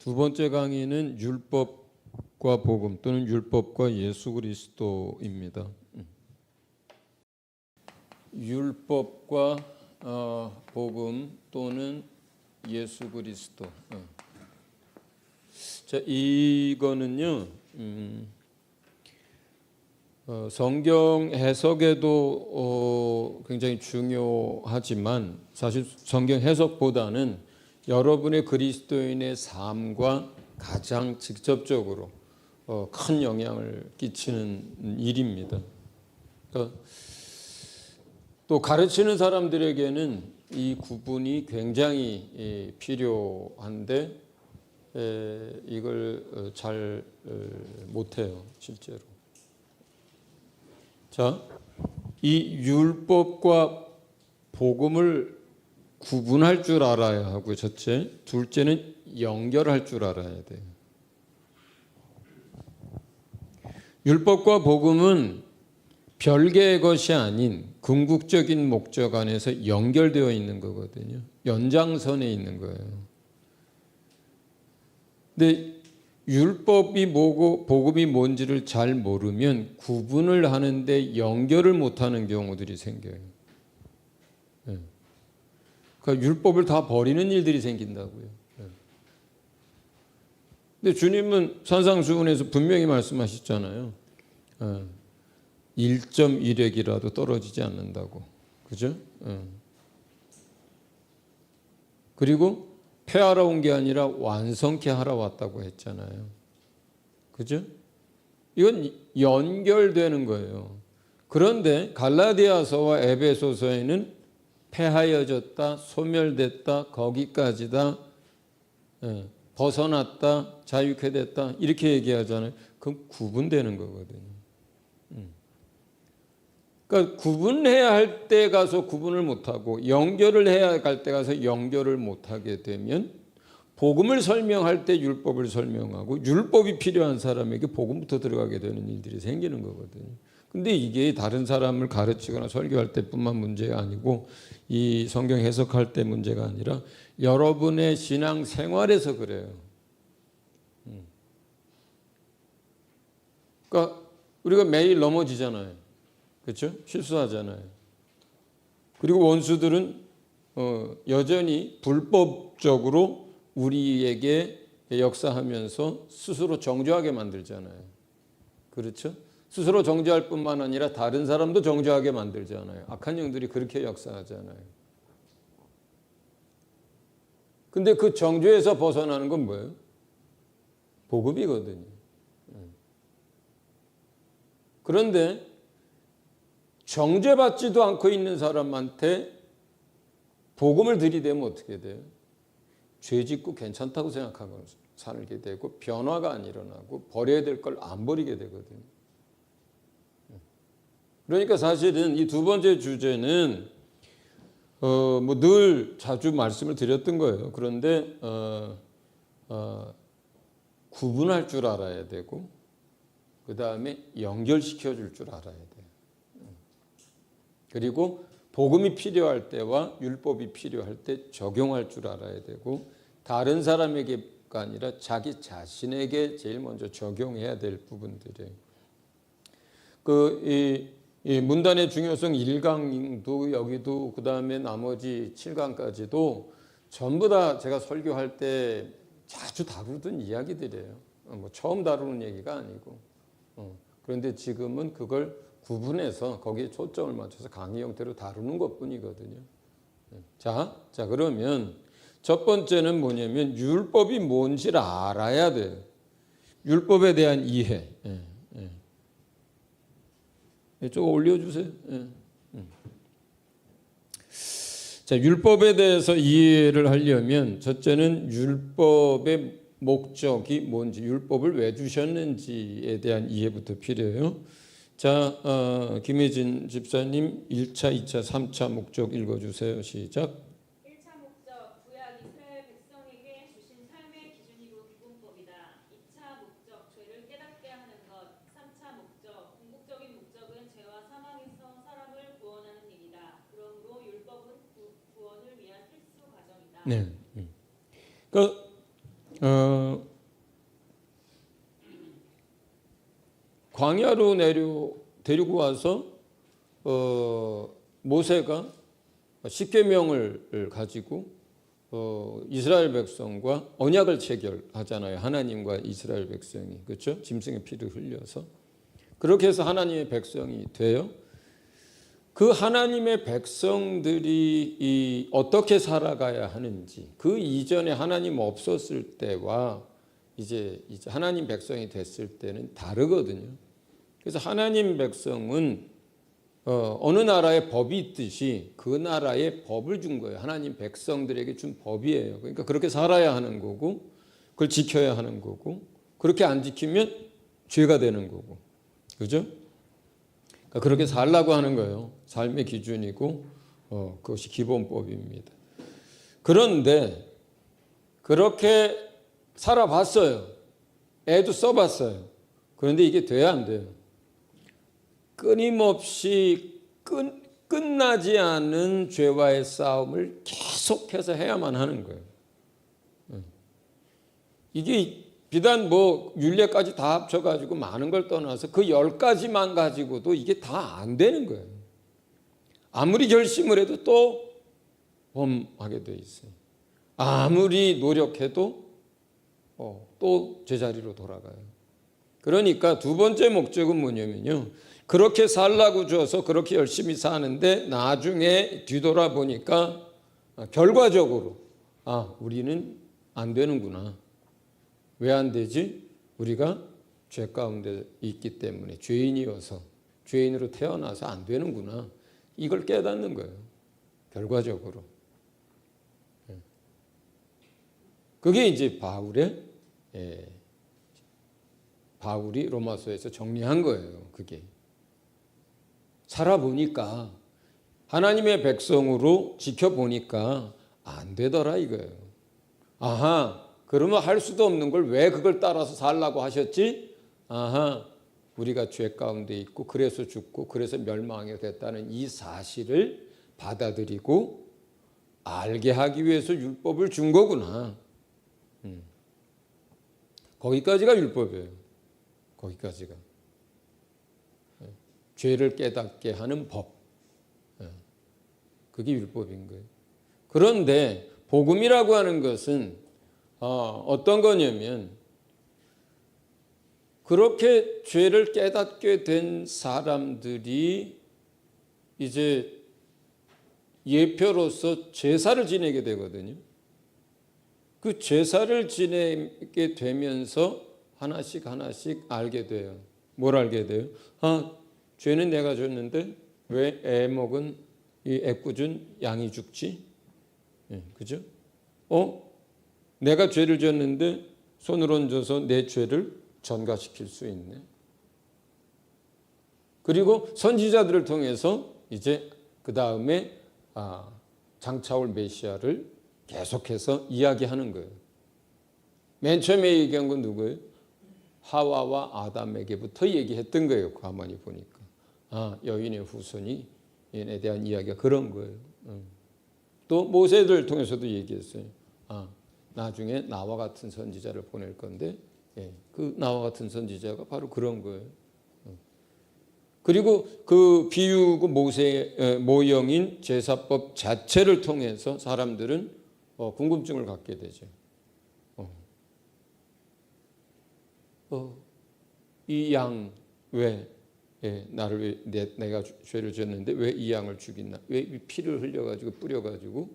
두 번째 강의는 율법과 복음 또는 율법과 예수 그리스도입니다. 율법과 복음 또는 예수 그리스도. 자, 이거는요. 성경 해석에도 굉장히 중요하지만 사실 성경 해석보다는 여러분의 그리스도인의 삶과 가장 직접적으로 큰 영향을 끼치는 일입니다. 그러니까 또 가르치는 사람들에게는 이 구분이 굉장히 필요한데 이걸 잘 못해요, 실제로. 자, 이 율법과 복음을 구분할 줄 알아야 하고요. 첫째, 둘째는 연결할 줄 알아야 돼요. 율법과 복음은 별개의 것이 아닌 궁극적인 목적 안에서 연결되어 있는 거거든요. 연장선에 있는 거예요. 근데 율법이 뭐고 복음이 뭔지를 잘 모르면 구분을 하는데 연결을 못하는 경우들이 생겨요. 그러니까 율법을 다 버리는 일들이 생긴다고요. 근데 주님은 산상수훈에서 분명히 말씀하셨잖아요. 1.1획이라도 떨어지지 않는다고. 그죠? 그리고 폐하러 온 게 아니라 완성케 하러 왔다고 했잖아요. 그죠? 이건 연결되는 거예요. 그런데 갈라디아서와 에베소서에는 폐하여졌다, 소멸됐다, 거기까지다, 벗어났다, 자유케 됐다 이렇게 얘기하잖아요. 그럼 구분되는 거거든요. 그러니까 구분해야 할 때 가서 구분을 못하고 연결을 해야 할 때 가서 연결을 못하게 되면 복음을 설명할 때 율법을 설명하고 율법이 필요한 사람에게 복음부터 들어가게 되는 일들이 생기는 거거든요. 근데 이게 다른 사람을 가르치거나 설교할 때뿐만 문제가 아니고 이 성경 해석할 때 문제가 아니라 여러분의 신앙 생활에서 그래요. 그러니까 우리가 매일 넘어지잖아요. 그렇죠? 실수하잖아요. 그리고 원수들은 여전히 불법적으로 우리에게 역사하면서 스스로 정죄하게 만들잖아요. 그렇죠? 스스로 정죄할 뿐만 아니라 다른 사람도 정죄하게 만들잖아요. 악한 영들이 그렇게 역사하잖아요. 근데 그 정죄에서 벗어나는 건 뭐예요? 복음이거든요. 그런데 정죄받지도 않고 있는 사람한테 복음을 들이대면 어떻게 돼요? 죄 짓고 괜찮다고 생각하고 살게 되고 변화가 안 일어나고 버려야 될 걸 안 버리게 되거든요. 그러니까 사실은 이 두 번째 주제는 뭐 늘 자주 말씀을 드렸던 거예요. 그런데 구분할 줄 알아야 되고 그 다음에 연결시켜 줄 줄 알아야 돼요. 그리고 복음이 필요할 때와 율법이 필요할 때 적용할 줄 알아야 되고 다른 사람에게가 아니라 자기 자신에게 제일 먼저 적용해야 될 부분들이에요. 이 문단의 중요성 1강도 여기도 그 다음에 나머지 7강까지도 전부 다 제가 설교할 때 자주 다루던 이야기들이에요. 뭐 처음 다루는 얘기가 아니고. 그런데 지금은 그걸 구분해서 거기에 초점을 맞춰서 강의 형태로 다루는 것뿐이거든요. 자 그러면 첫 번째는 뭐냐면 율법이 뭔지를 알아야 돼요. 율법에 대한 이해. 좀 올려주세요. 자, 율법에 대해서 이해를 하려면 첫째는 율법의 목적이 뭔지, 율법을 왜 주셨는지에 대한 이해부터 필요해요. 자, 김혜진 집사님 1차, 2차, 3차 목적 읽어주세요. 시작. 1차 목적, 구약 이스라엘 백성에게 주신 삶의 기준이고 기본법이다. 2차 목적, 죄를 깨닫게 하는 것. 3차 목적, 궁극적인 목적은 죄와 사망에서 사람을 구원하는 일이다. 그러므로 율법은 구원을 위한 필수 과정이다. 네. 그러니까 광야로 데리고 와서 모세가 십계명을 가지고 이스라엘 백성과 언약을 체결하잖아요. 하나님과 이스라엘 백성이, 그렇죠? 짐승의 피를 흘려서 그렇게 해서 하나님의 백성이 돼요. 그 하나님의 백성들이 어떻게 살아가야 하는지, 그 이전에 하나님 없었을 때와 이제 하나님 백성이 됐을 때는 다르거든요. 그래서 하나님 백성은 어느 나라에 법이 있듯이 그 나라에 법을 준 거예요. 하나님 백성들에게 준 법이에요. 그러니까 그렇게 살아야 하는 거고, 그걸 지켜야 하는 거고, 그렇게 안 지키면 죄가 되는 거고, 그죠? 그러니까 그렇게 살라고 하는 거예요. 삶의 기준이고, 그것이 기본법입니다. 그런데 그렇게 살아봤어요. 애도 써봤어요. 그런데 이게 돼야 안 돼요. 끊임없이 끝나지 않은 죄와의 싸움을 계속해서 해야만 하는 거예요. 이게 비단 뭐 율례까지 다 합쳐가지고 많은 걸 떠나서 그 10가지만 가지고도 이게 다 안 되는 거예요. 아무리 결심을 해도 또 범하게 돼 있어요. 아무리 노력해도 또 제자리로 돌아가요. 그러니까 두 번째 목적은 뭐냐면요. 그렇게 살라고 줘서 그렇게 열심히 사는데 나중에 뒤돌아보니까 결과적으로 우리는 안 되는구나. 왜 안 되지? 우리가 죄 가운데 있기 때문에, 죄인이어서, 죄인으로 태어나서 안 되는구나. 이걸 깨닫는 거예요. 결과적으로. 그게 이제 바울이 로마서에서 정리한 거예요. 그게. 살아보니까, 하나님의 백성으로 지켜보니까 안 되더라 이거예요. 아하, 그러면 할 수도 없는 걸 왜 그걸 따라서 살라고 하셨지? 아하, 우리가 죄 가운데 있고 그래서 죽고 그래서 멸망하게 됐다는 이 사실을 받아들이고 알게 하기 위해서 율법을 준 거구나. 거기까지가 율법이에요. 거기까지가. 죄를 깨닫게 하는 법. 그게 율법인 거예요. 그런데 복음이라고 하는 것은 어떤 거냐면, 그렇게 죄를 깨닫게 된 사람들이 이제 예표로서 제사를 지내게 되거든요. 그 제사를 지내게 되면서 하나씩 알게 돼요. 뭘 알게 돼요? 죄는 내가 졌는데 왜 애 먹은 이 애꿎은 양이 죽지? 그죠? 내가 죄를 졌는데 손을 얹어서 내 죄를 전가시킬 수 있네. 그리고 선지자들을 통해서 이제 그 다음에 장차올 메시아를 계속해서 이야기하는 거예요. 맨 처음에 얘기한 건 누구예요? 하와와 아담에게부터 얘기했던 거예요. 가만히 보니까. 여인의 후손이 에 대한 이야기가 그런 거예요. 또 모세를 통해서도 얘기했어요. 나중에 나와 같은 선지자를 보낼 건데, 그 나와 같은 선지자가 바로 그런 거예요. 그리고 그 비유고 모세의 모형인 제사법 자체를 통해서 사람들은 궁금증을 갖게 되죠. 이 양 왜 나를 내가 죄를 졌는데 왜 이 양을 죽이나? 왜 피를 흘려가지고 뿌려가지고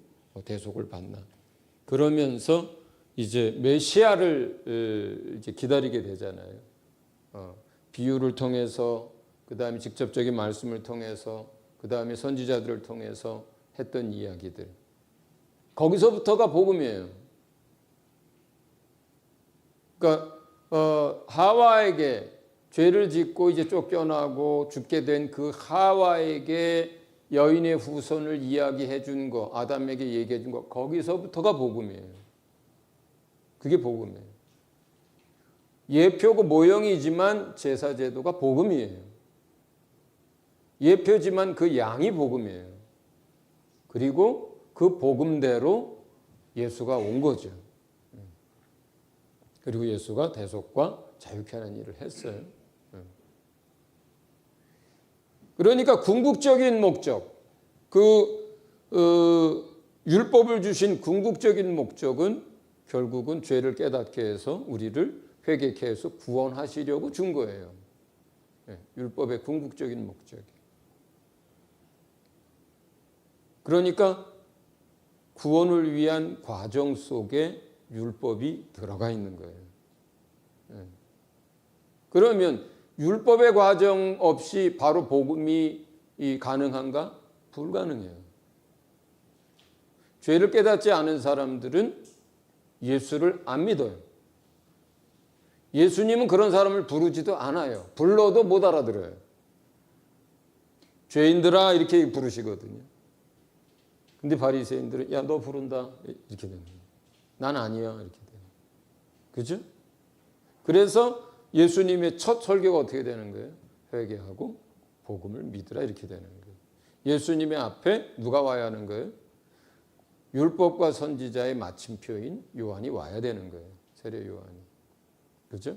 대속을 받나? 그러면서 이제 메시아를 이제 기다리게 되잖아요. 비유를 통해서, 그 다음에 직접적인 말씀을 통해서, 그 다음에 선지자들을 통해서 했던 이야기들. 거기서부터가 복음이에요. 그러니까 하와에게 죄를 짓고 이제 쫓겨나고 죽게 된 그 하와에게 여인의 후손을 이야기해 준 거, 아담에게 얘기해 준 거, 거기서부터가 복음이에요. 그게 복음이에요. 예표고 모형이지만 제사 제도가 복음이에요. 예표지만 그 양이 복음이에요. 그리고 그 복음대로 예수가 온 거죠. 그리고 예수가 대속과 자유케 하는 일을 했어요. 그러니까 궁극적인 목적, 율법을 주신 궁극적인 목적은 결국은 죄를 깨닫게 해서 우리를 회개케 해서 구원하시려고 준 거예요. 율법의 궁극적인 목적이. 그러니까 구원을 위한 과정 속에 율법이 들어가 있는 거예요. 그러면 율법의 과정 없이 바로 복음이 가능한가? 불가능해요. 죄를 깨닫지 않은 사람들은 예수를 안 믿어요. 예수님은 그런 사람을 부르지도 않아요. 불러도 못 알아들어요. 죄인들아 이렇게 부르시거든요. 근데 바리새인들은 야, 너 부른다 이렇게 되는 거예요. 난 아니야 이렇게 돼요. 그죠? 그래서 예수님의 첫 설교가 어떻게 되는 거예요? 회개하고 복음을 믿으라 이렇게 되는 거예요. 예수님의 앞에 누가 와야 하는 거예요? 율법과 선지자의 마침표인 요한이 와야 되는 거예요. 세례 요한이. 그죠?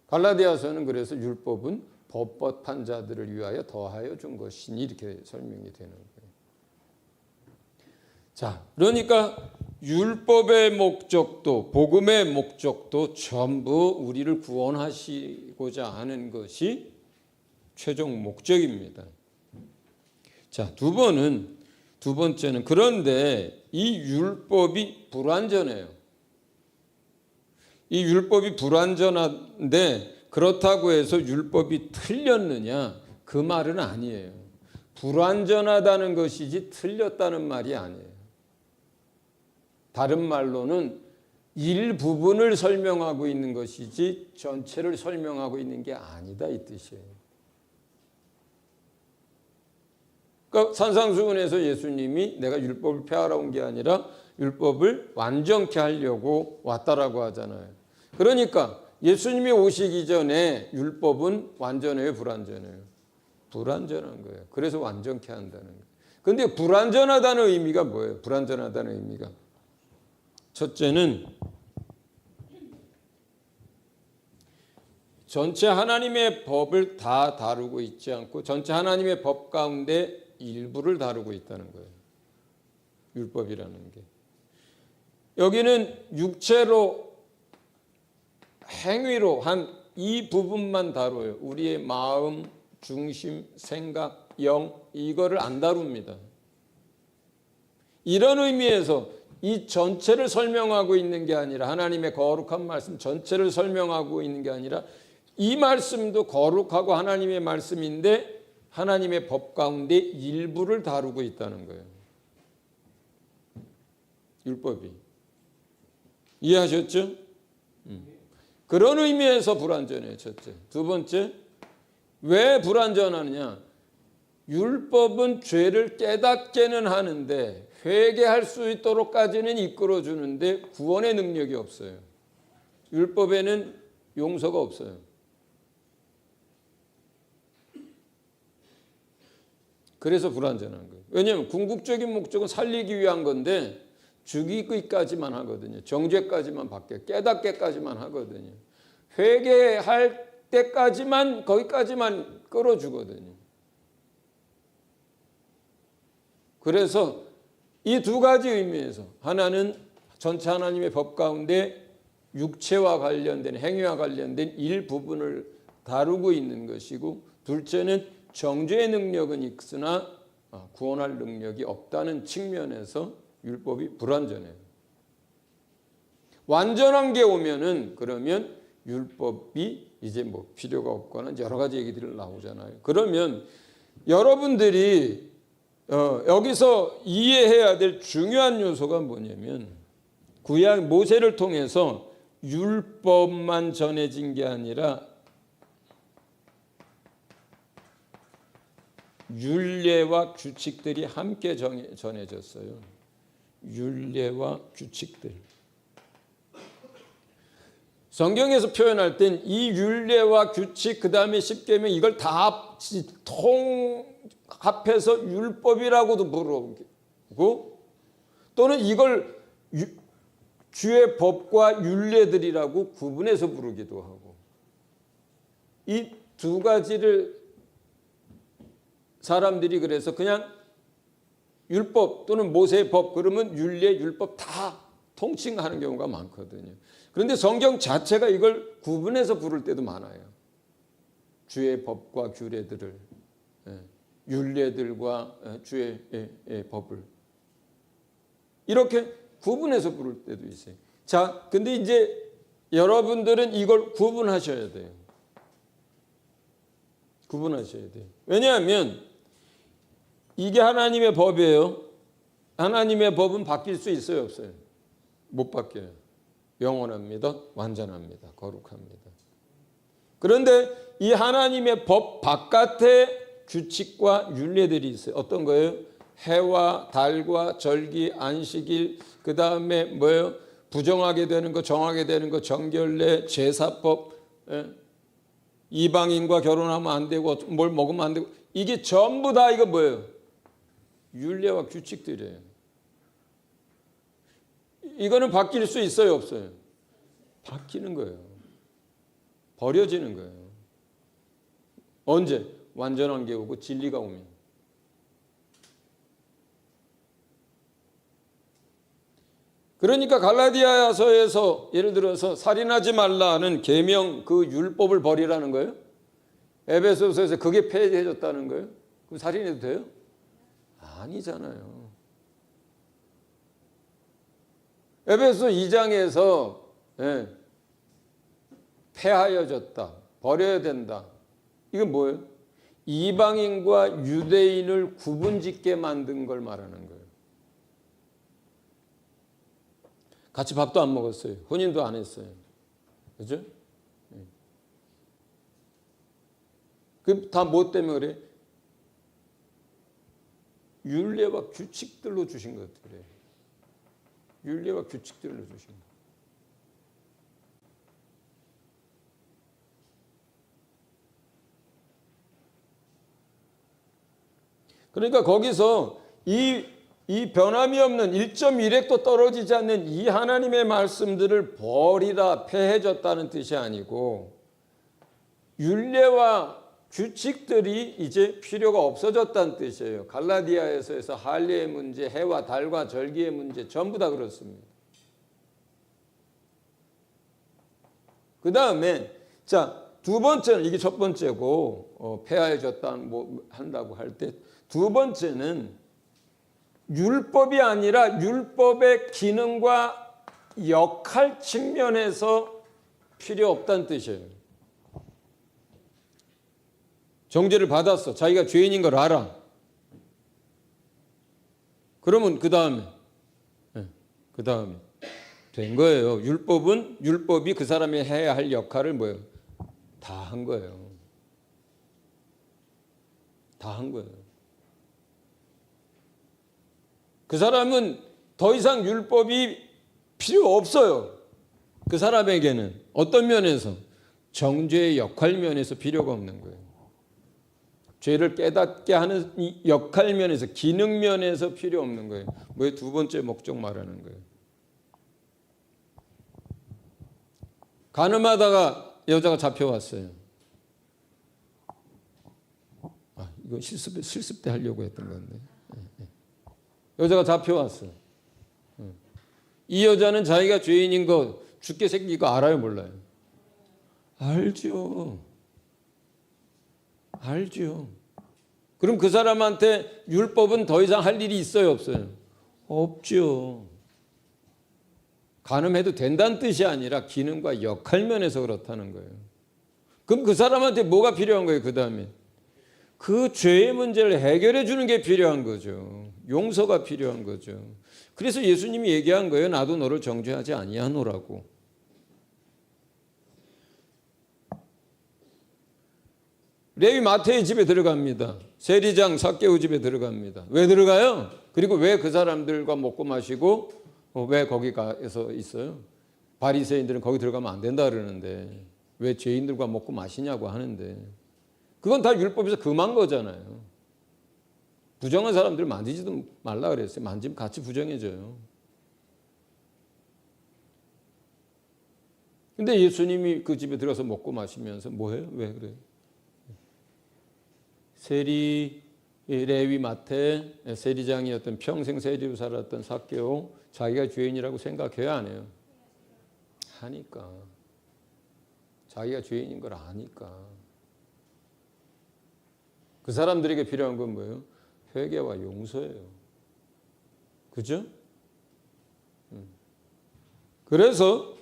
갈라디아서는 그래서 율법은 법법한 자들을 위하여 더하여 준 것이니 이렇게 설명이 되는 거예요. 자, 그러니까 율법의 목적도 복음의 목적도 전부 우리를 구원하시고자 하는 것이 최종 목적입니다. 자, 두 번째는 그런데 이 율법이 불완전해요. 이 율법이 불완전한데 그렇다고 해서 율법이 틀렸느냐? 그 말은 아니에요. 불완전하다는 것이지 틀렸다는 말이 아니에요. 다른 말로는 일부분을 설명하고 있는 것이지 전체를 설명하고 있는 게 아니다 이 뜻이에요. 그러니까 산상수훈에서 예수님이 내가 율법을 폐하러 온 게 아니라 율법을 완전케 하려고 왔다라고 하잖아요. 그러니까 예수님이 오시기 전에 율법은 완전해요, 불완전해요? 불완전한 거예요. 그래서 완전케 한다는 거예요. 그런데 불완전하다는 의미가 뭐예요? 불완전하다는 의미가 첫째는 전체 하나님의 법을 다 다루고 있지 않고 전체 하나님의 법 가운데 일부를 다루고 있다는 거예요. 율법이라는 게. 여기는 육체로 행위로 한 이 부분만 다뤄요. 우리의 마음, 중심, 생각, 영 이거를 안 다룹니다. 이런 의미에서 이 전체를 설명하고 있는 게 아니라 하나님의 거룩한 말씀 전체를 설명하고 있는 게 아니라 이 말씀도 거룩하고 하나님의 말씀인데 하나님의 법 가운데 일부를 다루고 있다는 거예요. 율법이. 이해하셨죠? 그런 의미에서 불완전해요. 첫째. 두 번째, 왜 불완전하느냐? 율법은 죄를 깨닫게는 하는데 회개할 수 있도록까지는 이끌어주는데 구원의 능력이 없어요. 율법에는 용서가 없어요. 그래서 불완전한 거예요. 왜냐하면 궁극적인 목적은 살리기 위한 건데 죽이기까지만 하거든요. 정죄까지만 받게, 깨닫게까지만 하거든요. 회개할 때까지만 거기까지만 끌어주거든요. 그래서 이 두 가지 의미에서 하나는 전체 하나님의 법 가운데 육체와 관련된 행위와 관련된 일부분을 다루고 있는 것이고 둘째는 정죄의 능력은 있으나 구원할 능력이 없다는 측면에서 율법이 불완전해요. 완전한 게 오면은 그러면 율법이 이제 뭐 필요가 없거나 여러 가지 얘기들이 나오잖아요. 그러면 여러분들이 여기서 이해해야 될 중요한 요소가 뭐냐면 구약 모세를 통해서 율법만 전해진 게 아니라 율례와 규칙들이 함께 전해졌어요. 율례와 규칙들. 성경에서 표현할 땐 이 율례와 규칙 그다음에 십계명 이걸 다 통합해서 율법이라고도 부르고 또는 이걸 주의 법과 율례들이라고 구분해서 부르기도 하고, 이 두 가지를 사람들이 그래서 그냥 율법 또는 모세의 법 그러면 율례, 율법 다 통칭하는 경우가 많거든요. 그런데 성경 자체가 이걸 구분해서 부를 때도 많아요. 주의 법과 규례들을, 율례들과 주의 법을 이렇게 구분해서 부를 때도 있어요. 자, 근데 이제 여러분들은 이걸 구분하셔야 돼요. 구분하셔야 돼요. 왜냐하면 이게 하나님의 법이에요. 하나님의 법은 바뀔 수 있어요, 없어요? 못 바뀌어요. 영원합니다. 완전합니다. 거룩합니다. 그런데 이 하나님의 법 바깥에 규칙과 율례들이 있어요. 어떤 거예요? 해와 달과 절기, 안식일, 그 다음에 뭐예요? 부정하게 되는 거, 정하게 되는 거, 정결례, 제사법, 이방인과 결혼하면 안 되고 뭘 먹으면 안 되고, 이게 전부 다 이거 뭐예요? 율례와 규칙들이에요. 이거는 바뀔 수 있어요, 없어요? 바뀌는 거예요. 버려지는 거예요. 언제? 완전한 게 오고 진리가 오면. 그러니까 갈라디아서에서 예를 들어서 살인하지 말라는 계명 그 율법을 버리라는 거예요. 에베소서에서 그게 폐지해졌다는 거예요. 그럼 살인해도 돼요? 아니잖아요. 에베소 2장에서 폐하여졌다, 버려야 된다. 이건 뭐예요? 이방인과 유대인을 구분짓게 만든 걸 말하는 거예요. 같이 밥도 안 먹었어요. 혼인도 안 했어요. 그죠? 그 다 뭐 때문에 그래? 율례와 규칙들로 주신 것들이에요. 율례와 규칙들로 주신 것. 그러니까 거기서 이 변함이 없는 1.1획도 떨어지지 않는 이 하나님의 말씀들을 버리라, 폐해졌다는 뜻이 아니고 율례와 규칙들이 이제 필요가 없어졌다는 뜻이에요. 갈라디아에서 할례의 문제, 해와 달과 절기의 문제 전부 다 그렇습니다. 그 다음에 자, 두 번째는 이게 첫 번째고 폐하해졌다 뭐 한다고 할 때 두 번째는 율법이 아니라 율법의 기능과 역할 측면에서 필요 없다는 뜻이에요. 정죄를 받았어. 자기가 죄인인 걸 알아. 그러면 그 다음에 된 거예요. 율법이 그 사람이 해야 할 역할을 뭐예요? 다 한 거예요. 다 한 거예요. 그 사람은 더 이상 율법이 필요 없어요. 그 사람에게는 어떤 면에서? 정죄의 역할 면에서 필요가 없는 거예요. 죄를 깨닫게 하는 이 역할 면에서, 기능 면에서 필요 없는 거예요. 뭐의 두 번째 목적 말하는 거예요. 가늠하다가 여자가 잡혀왔어요. 이거 실습 때 하려고 했던 건데. 여자가 잡혀왔어요. 이 여자는 자기가 죄인인 거, 죽게 생긴 거 알아요, 몰라요? 알죠. 그럼 그 사람한테 율법은 더 이상 할 일이 있어요, 없어요? 없죠. 간음해도 된다는 뜻이 아니라 기능과 역할 면에서 그렇다는 거예요. 그럼 그 사람한테 뭐가 필요한 거예요, 그 다음에? 그 죄의 문제를 해결해 주는 게 필요한 거죠. 용서가 필요한 거죠. 그래서 예수님이 얘기한 거예요. 나도 너를 정죄하지 아니하노라고. 레위 마태의 집에 들어갑니다. 세리장 삭개오 집에 들어갑니다. 왜 들어가요? 그리고 왜 그 사람들과 먹고 마시고 왜 거기 가서 있어요? 바리새인들은 거기 들어가면 안 된다 그러는데 왜 죄인들과 먹고 마시냐고 하는데 그건 다 율법에서 금한 거잖아요. 부정한 사람들을 만지지도 말라 그랬어요. 만지면 같이 부정해져요. 근데 예수님이 그 집에 들어서 먹고 마시면서 뭐해요? 왜 그래요? 세리, 레위, 마태, 세리장이었던 평생 세리로 살았던 삭개오, 자기가 죄인이라고 생각해야 안 해요? 하니까. 자기가 죄인인 걸 아니까. 그 사람들에게 필요한 건 뭐예요? 회개와 용서예요. 그죠? 그래서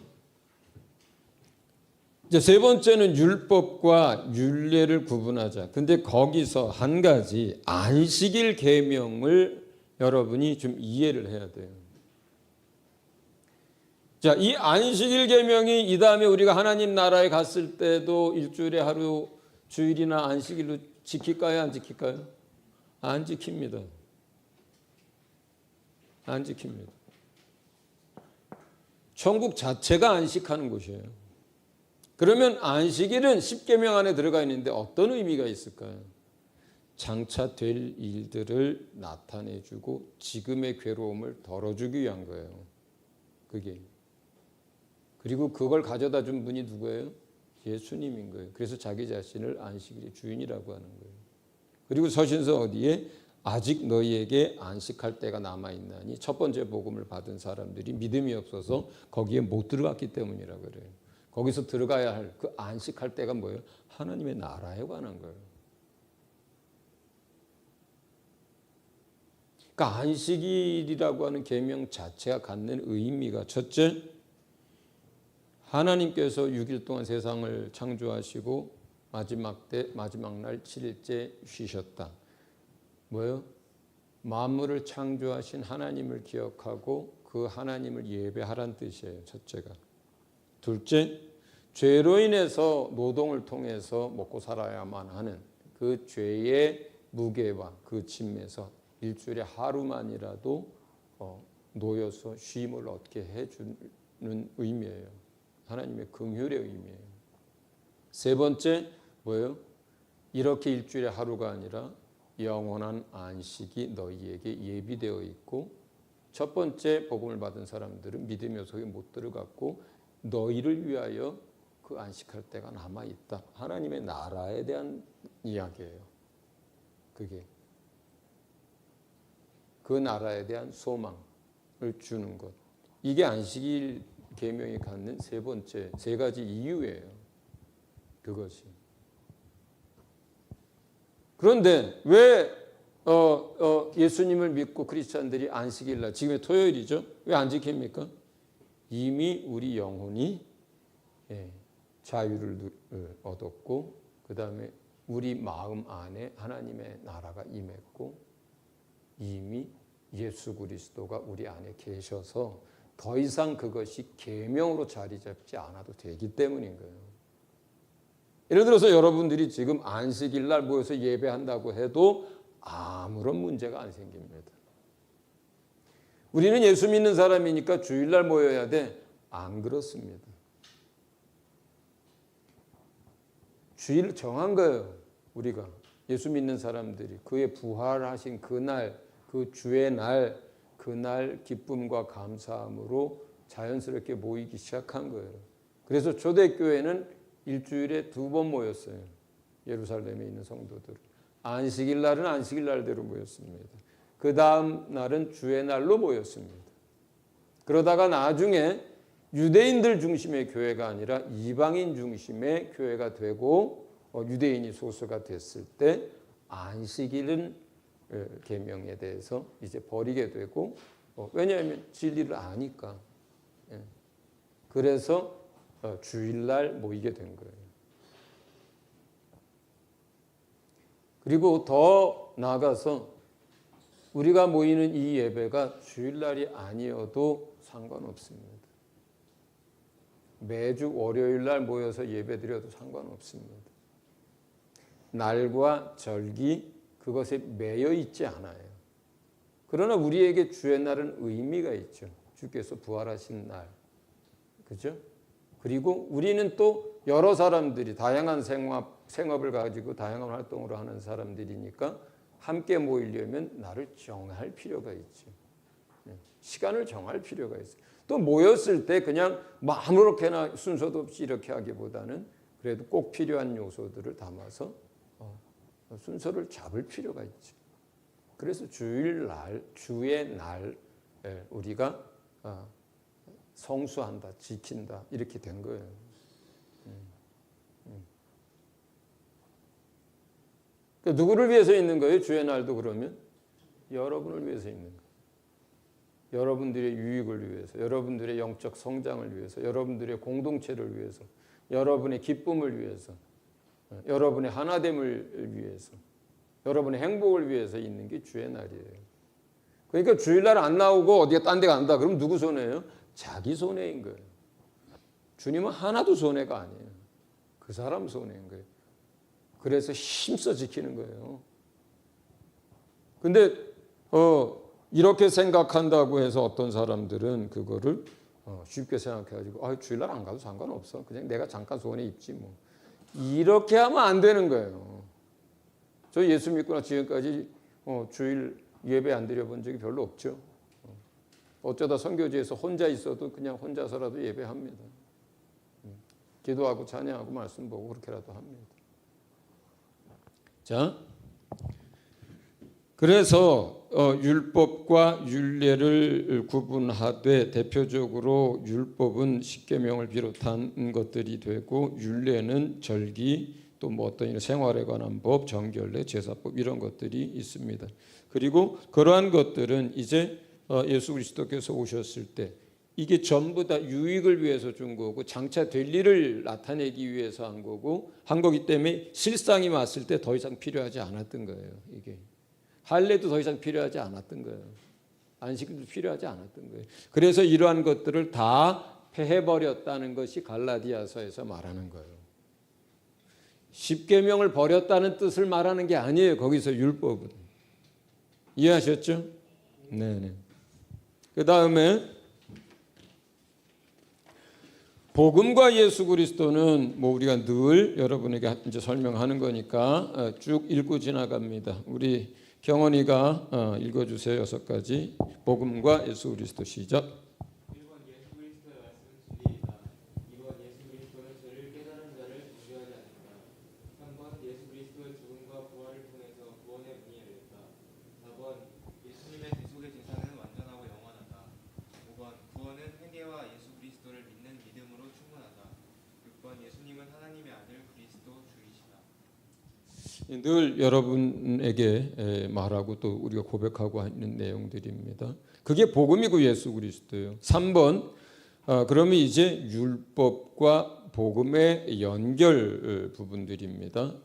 이제 세 번째는 율법과 율례를 구분하자. 근데 거기서 한 가지 안식일 계명을 여러분이 좀 이해를 해야 돼요. 자, 이 안식일 계명이 이 다음에 우리가 하나님 나라에 갔을 때도 일주일에 하루 주일이나 안식일로 지킬까요? 안 지킬까요? 안 지킵니다. 안 지킵니다. 천국 자체가 안식하는 곳이에요. 그러면 안식일은 십계명 안에 들어가 있는데 어떤 의미가 있을까요? 장차 될 일들을 나타내주고 지금의 괴로움을 덜어주기 위한 거예요. 그게. 그리고 그걸 가져다 준 분이 누구예요? 예수님인 거예요. 그래서 자기 자신을 안식일의 주인이라고 하는 거예요. 그리고 서신서 어디에? 아직 너희에게 안식할 때가 남아있나니 첫 번째 복음을 받은 사람들이 믿음이 없어서 거기에 못 들어갔기 때문이라고 그래요. 거기서 들어가야 할 그 안식할 때가 뭐예요? 하나님의 나라에 관한 거예요. 그러니까 안식일이라고 하는 계명 자체가 갖는 의미가 첫째, 하나님께서 6일 동안 세상을 창조하시고 마지막 날 7일째 쉬셨다. 뭐예요? 만물을 창조하신 하나님을 기억하고 그 하나님을 예배하라는 뜻이에요. 첫째가. 둘째, 죄로 인해서 노동을 통해서 먹고 살아야만 하는 그 죄의 무게와 그 짐에서 일주일에 하루만이라도 놓여서 쉼을 얻게 해주는 의미예요. 하나님의 긍휼의 의미예요. 세 번째 뭐예요? 이렇게 일주일에 하루가 아니라 영원한 안식이 너희에게 예비되어 있고 첫 번째 복음을 받은 사람들은 믿음의 속에 못 들어갔고 너희를 위하여 그 안식할 때가 남아있다. 하나님의 나라에 대한 이야기예요. 그게. 그 나라에 대한 소망을 주는 것. 이게 안식일 계명이 갖는 세 번째, 세 가지 이유예요. 그것이. 그런데 왜 예수님을 믿고 크리스찬들이 안식일 날, 지금의 토요일이죠. 왜 안 지킵니까? 이미 우리 영혼이 자유를 얻었고 그 다음에 우리 마음 안에 하나님의 나라가 임했고 이미 예수 그리스도가 우리 안에 계셔서 더 이상 그것이 계명으로 자리 잡지 않아도 되기 때문인 거예요. 예를 들어서 여러분들이 지금 안식일 날 모여서 예배한다고 해도 아무런 문제가 안 생깁니다. 우리는 예수 믿는 사람이니까 주일날 모여야 돼. 안 그렇습니다. 주일 정한 거예요. 우리가 예수 믿는 사람들이 그의 부활하신 그날, 그 주의 날, 그날 기쁨과 감사함으로 자연스럽게 모이기 시작한 거예요. 그래서 초대교회는 일주일에 2번 모였어요. 예루살렘에 있는 성도들. 안식일 날은 안식일 날대로 모였습니다. 그 다음 날은 주의 날로 모였습니다. 그러다가 나중에 유대인들 중심의 교회가 아니라 이방인 중심의 교회가 되고 유대인이 소수가 됐을 때 안식일은 계명에 대해서 이제 버리게 되고 왜냐하면 진리를 아니까. 그래서 주일날 모이게 된 거예요. 그리고 더 나아가서 우리가 모이는 이 예배가 주일날이 아니어도 상관없습니다. 매주 월요일날 모여서 예배드려도 상관없습니다. 날과 절기 그것에 매여 있지 않아요. 그러나 우리에게 주의 날은 의미가 있죠. 주께서 부활하신 날. 그죠? 그리고 우리는 또 여러 사람들이 다양한 생업을 가지고 다양한 활동을 하는 사람들이니까 함께 모이려면 날을 정할 필요가 있죠. 시간을 정할 필요가 있어요. 또 모였을 때 그냥 뭐 아무렇게나 순서도 없이 이렇게 하기보다는 그래도 꼭 필요한 요소들을 담아서 순서를 잡을 필요가 있죠. 그래서 주일날, 주의 날 우리가 성수한다, 지킨다 이렇게 된 거예요. 그러니까 누구를 위해서 있는 거예요? 주의 날도 그러면 여러분을 위해서 있는 거예요. 여러분들의 유익을 위해서, 여러분들의 영적 성장을 위해서, 여러분들의 공동체를 위해서, 여러분의 기쁨을 위해서, 여러분의 하나됨을 위해서, 여러분의 행복을 위해서 있는 게 주의 날이에요. 그러니까 주일날 안 나오고 어디에 딴 데 간다. 그럼 누구 손해예요? 자기 손해인 거예요. 주님은 하나도 손해가 아니에요. 그 사람 손해인 거예요. 그래서 힘써 지키는 거예요. 근데 이렇게 생각한다고 해서 어떤 사람들은 그거를 쉽게 생각해가지고 주일날 안 가도 상관없어. 그냥 내가 잠깐 소원에 입지 뭐. 이렇게 하면 안 되는 거예요. 저 예수 믿고 지금까지 주일 예배 안 드려본 적이 별로 없죠. 어쩌다 선교지에서 혼자 있어도 그냥 혼자서라도 예배합니다. 기도하고 찬양하고 말씀 보고 그렇게라도 합니다. 자, 그래서 율법과 율례를 구분하되 대표적으로 율법은 십계명을 비롯한 것들이 되고 율례는 절기 또 뭐 어떤 이런 생활에 관한 법, 정결례, 제사법 이런 것들이 있습니다. 그리고 그러한 것들은 이제 예수 그리스도께서 오셨을 때 이게 전부 다 유익을 위해서 준 거고 장차 될 일을 나타내기 위해서 한 거기 때문에 실상이 왔을 때 더 이상 필요하지 않았던 거예요. 이게 할례도 더 이상 필요하지 않았던 거예요. 안식일도 필요하지 않았던 거예요. 그래서 이러한 것들을 다 폐해버렸다는 것이 갈라디아서에서 말하는 거예요. 십계명을 버렸다는 뜻을 말하는 게 아니에요. 거기서 율법은. 이해하셨죠? 네네. 그 다음에 복음과 예수 그리스도는 뭐 우리가 늘 여러분에게 이제 설명하는 거니까 쭉 읽고 지나갑니다. 우리 경원이가 읽어주세요. 6가지. 복음과 예수 그리스도 시작. 1번 예수 그리스도의 말씀은 진리이다. 2번 예수 그리스도는 죄를 깨달은 자를 정죄하지 않는다. 3번 예수 그리스도의 죽음과 부활을 통해서 구원의 문이 열렸다. 4번 예수님의 대속의 제사는 완전하고 영원하다. 5번 구원은 회개와 예수 그리스도를 믿는 믿음으로 충분하다. 6번 예수님은 하나님의 아들 그리스도 주이시다. 늘 여러분에게 말하고 또 우리가 고백하고 있는 내용들입니다. 그게 복음이고 예수 그리스도예요. 3번 그러면 이제 율법과 복음의 연결 부분들입니다.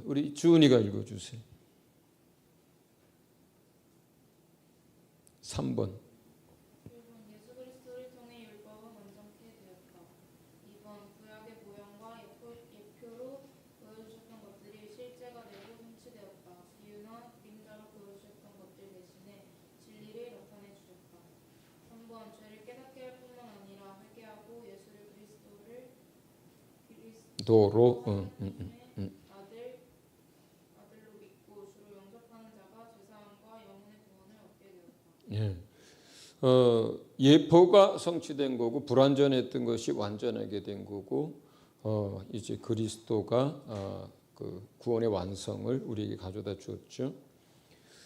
우리 주은이가 읽어주세요. 3번. 1번 예수 그리스도를 통해 율법은 완전케 되었다. 2번 구약의 모형과 예표로 보여주셨던 것들이 실제가 되고 성취되었다. 비유나 그림자로 보여주셨던 것들 대신에 진리를 나타내 주셨다. 3번 죄를 깨닫게 할 뿐만 아니라 회개하고 예수를 도로 아들로 믿고 주로 영접하는 자가 죄사함과 영혼의 구원을 얻게 되었다. 예포가 성취된 거고 불완전했던 것이 완전하게 된 거고 이제 그리스도가 그 구원의 완성을 우리에게 가져다 주었죠.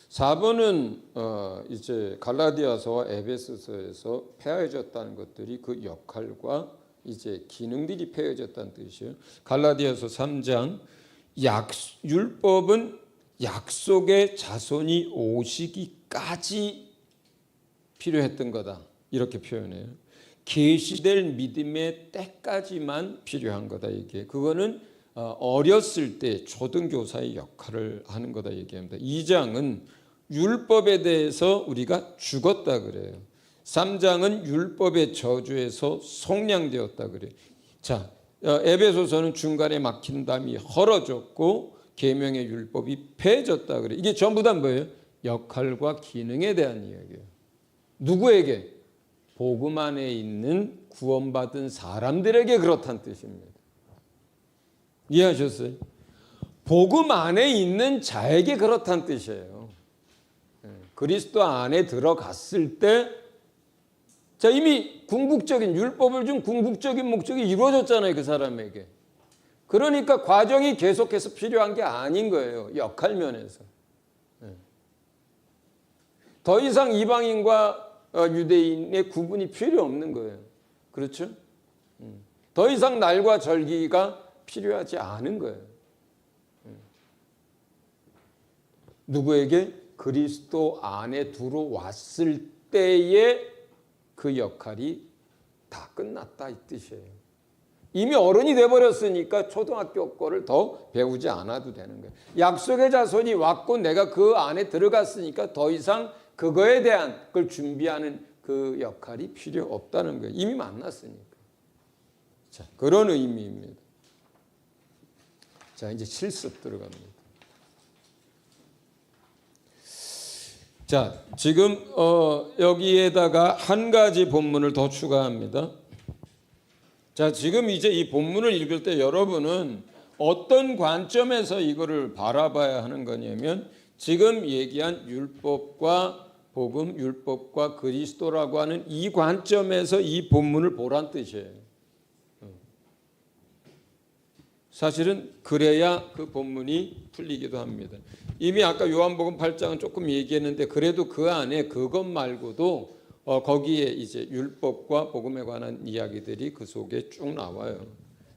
4번은 이제 갈라디아서와 에베소서에서 폐하여졌다는 것들이 그 역할과 이제 기능들이 폐하여졌다는 뜻이에요. 갈라디아서 3장 율법은 약속의 자손이 오시기까지 필요했던 거다. 이렇게 표현해요. 계시될 믿음의 때까지만 필요한 거다. 이게 그거는 어렸을 때 초등교사의 역할을 하는 거다 얘기합니다. 2장은 율법에 대해서 우리가 죽었다 그래요. 3장은 율법의 저주에서 속량되었다 그래요. 자, 에베소서는 중간에 막힌 담이 헐어졌고 계명의 율법이 폐해졌다 그래요. 이게 전부 다 뭐예요? 역할과 기능에 대한 이야기예요. 누구에게? 복음 안에 있는 구원받은 사람들에게 그렇다는 뜻입니다. 이해하셨어요? 복음 안에 있는 자에게 그렇다는 뜻이에요. 그리스도 안에 들어갔을 때 자, 이미 궁극적인 율법을 준 궁극적인 목적이 이루어졌잖아요. 그 사람에게. 그러니까 과정이 계속해서 필요한 게 아닌 거예요. 역할 면에서. 더 이상 이방인과 유대인의 구분이 필요 없는 거예요. 그렇죠? 더 이상 날과 절기가 필요하지 않은 거예요. 누구에게? 그리스도 안에 들어왔을 때의 그 역할이 다 끝났다 이 뜻이에요. 이미 어른이 돼버렸으니까 초등학교 거를 더 배우지 않아도 되는 거예요. 약속의 자손이 왔고 내가 그 안에 들어갔으니까 더 이상 그거에 대한 걸 준비하는 그 역할이 필요 없다는 거예요. 이미 만났으니까. 자, 그런 의미입니다. 자, 이제 실습 들어갑니다. 자, 지금 여기에다가 한 가지 본문을 더 추가합니다. 자, 지금 이제 이 본문을 읽을 때 여러분은 어떤 관점에서 이거를 바라봐야 하는 거냐면 지금 얘기한 율법과 복음, 율법과 그리스도라고 하는 이 관점에서 이 본문을 보란 뜻이에요. 사실은 그래야 그 본문이 풀리기도 합니다. 이미 아까 요한복음 8장은 조금 얘기했는데 그래도 그 안에 그것 말고도 거기에 이제 율법과 복음에 관한 이야기들이 그 속에 쭉 나와요.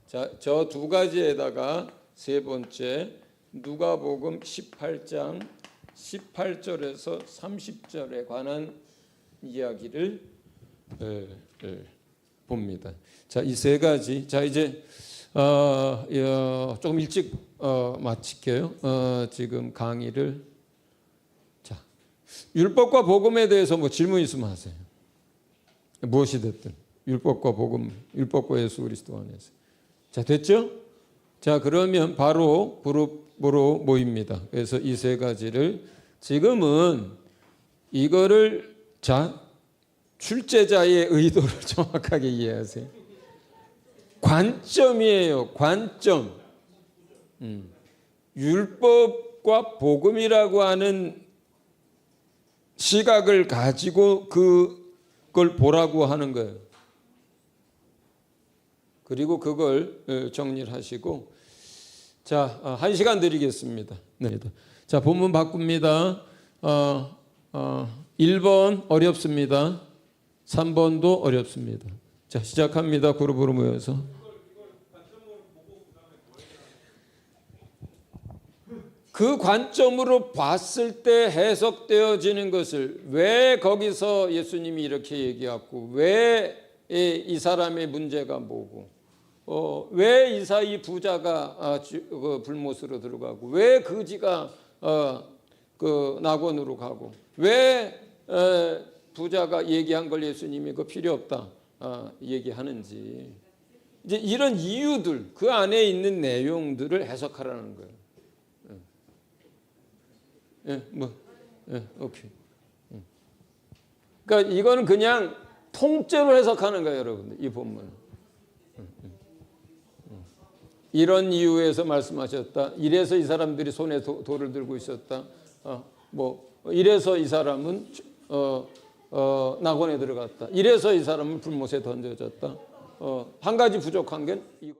자, 저 두 가지에다가 세 번째 누가복음 18장 18절에서 30절에 관한 이야기를 봅니다. 자, 이 세 가지. 자, 이제 조금 일찍 마칠게요. 지금 강의를. 자, 율법과 복음에 대해서 뭐 질문 있으면 하세요. 무엇이 됐든 율법과 복음, 율법과 예수 그리스도 안에서. 자, 됐죠? 자, 그러면 바로 그룹으로 모입니다. 그래서 이 세 가지를 지금은 이거를 자 출제자의 의도를 정확하게 이해하세요. 관점이에요. 관점. 율법과 복음이라고 하는 시각을 가지고 그걸 보라고 하는 거예요. 그리고 그걸 정리를 하시고 자, 1시간 드리겠습니다. 네. 자, 본문 바꿉니다. 1번 어렵습니다. 3번도 어렵습니다. 자, 시작합니다. 그룹으로 모여서. 그 관점으로 봤을 때 해석되어지는 것을 왜 거기서 예수님이 이렇게 얘기하고 왜 이 사람의 문제가 뭐고 왜 이사이 부자가 그 불못으로 들어가고 왜 그지가 그 낙원으로 가고 왜 부자가 얘기한 걸 예수님이 그 필요 없다 얘기하는지 이제 이런 이유들 그 안에 있는 내용들을 해석하라는 거예요. 오케이. 그러니까 이거는 그냥 통째로 해석하는 거예요, 여러분들. 이 본문. 이런 이유에서 말씀하셨다. 이래서 이 사람들이 손에 돌을 들고 있었다. 이래서 이 사람은 낙원에 들어갔다. 이래서 이 사람은 불못에 던져졌다. 한 가지 부족한 게